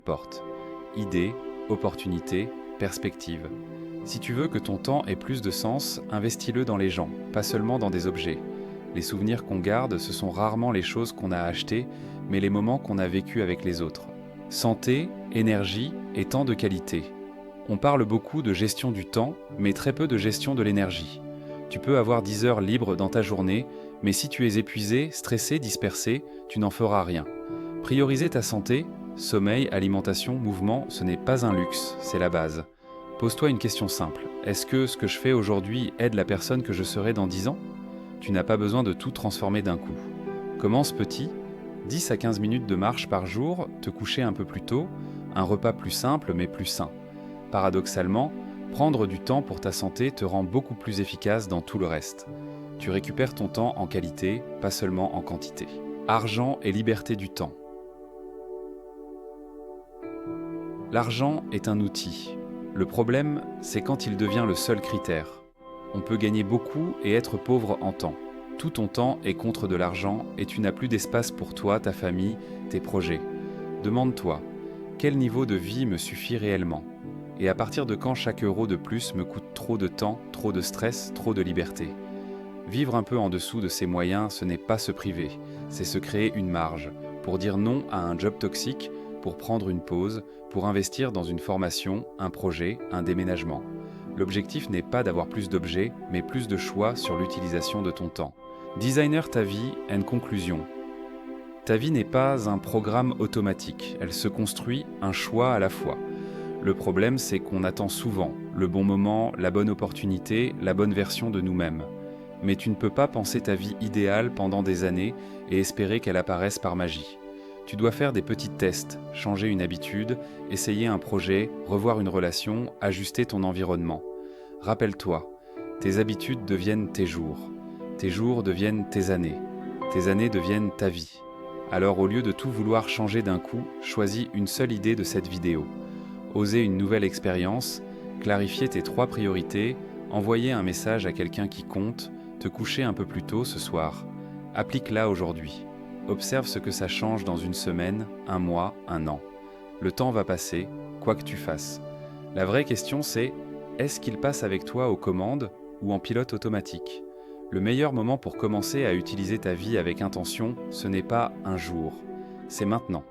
porte. Idées, opportunités, perspectives. Si tu veux que ton temps ait plus de sens, investis-le dans les gens, pas seulement dans des objets. Les souvenirs qu'on garde, ce sont rarement les choses qu'on a achetées, mais les moments qu'on a vécus avec les autres. Santé, énergie et temps de qualité. On parle beaucoup de gestion du temps, mais très peu de gestion de l'énergie. Tu peux avoir 10 heures libres dans ta journée, mais si tu es épuisé, stressé, dispersé, tu n'en feras rien. Prioriser ta santé, sommeil, alimentation, mouvement, ce n'est pas un luxe, c'est la base. Pose-toi une question simple. Est-ce que ce que je fais aujourd'hui aide la personne que je serai dans 10 ans ? Tu n'as pas besoin de tout transformer d'un coup. Commence petit, 10 à 15 minutes de marche par jour, te coucher un peu plus tôt, un repas plus simple mais plus sain. Paradoxalement, prendre du temps pour ta santé te rend beaucoup plus efficace dans tout le reste. Tu récupères ton temps en qualité, pas seulement en quantité. Argent et liberté du temps. L'argent est un outil. Le problème, c'est quand il devient le seul critère. On peut gagner beaucoup et être pauvre en temps. Tout ton temps est contre de l'argent et tu n'as plus d'espace pour toi, ta famille, tes projets. Demande-toi, quel niveau de vie me suffit réellement ? Et à partir de quand chaque euro de plus me coûte trop de temps, trop de stress, trop de liberté ? Vivre un peu en dessous de ses moyens, ce n'est pas se priver, c'est se créer une marge, pour dire non à un job toxique, pour prendre une pause, pour investir dans une formation, un projet, un déménagement. L'objectif n'est pas d'avoir plus d'objets, mais plus de choix sur l'utilisation de ton temps. Designer ta vie, une conclusion. Ta vie n'est pas un programme automatique, elle se construit un choix à la fois. Le problème, c'est qu'on attend souvent le bon moment, la bonne opportunité, la bonne version de nous-mêmes. Mais tu ne peux pas penser ta vie idéale pendant des années et espérer qu'elle apparaisse par magie. Tu dois faire des petits tests, changer une habitude, essayer un projet, revoir une relation, ajuster ton environnement. Rappelle-toi, tes habitudes deviennent tes jours deviennent tes années deviennent ta vie. Alors au lieu de tout vouloir changer d'un coup, choisis une seule idée de cette vidéo. Oser une nouvelle expérience, clarifier tes 3 priorités, envoyer un message à quelqu'un qui compte, te coucher un peu plus tôt ce soir. Applique-la aujourd'hui. Observe ce que ça change dans une semaine, un mois, un an. Le temps va passer, quoi que tu fasses. La vraie question c'est, est-ce qu'il passe avec toi aux commandes ou en pilote automatique ? Le meilleur moment pour commencer à utiliser ta vie avec intention, ce n'est pas un jour, c'est maintenant.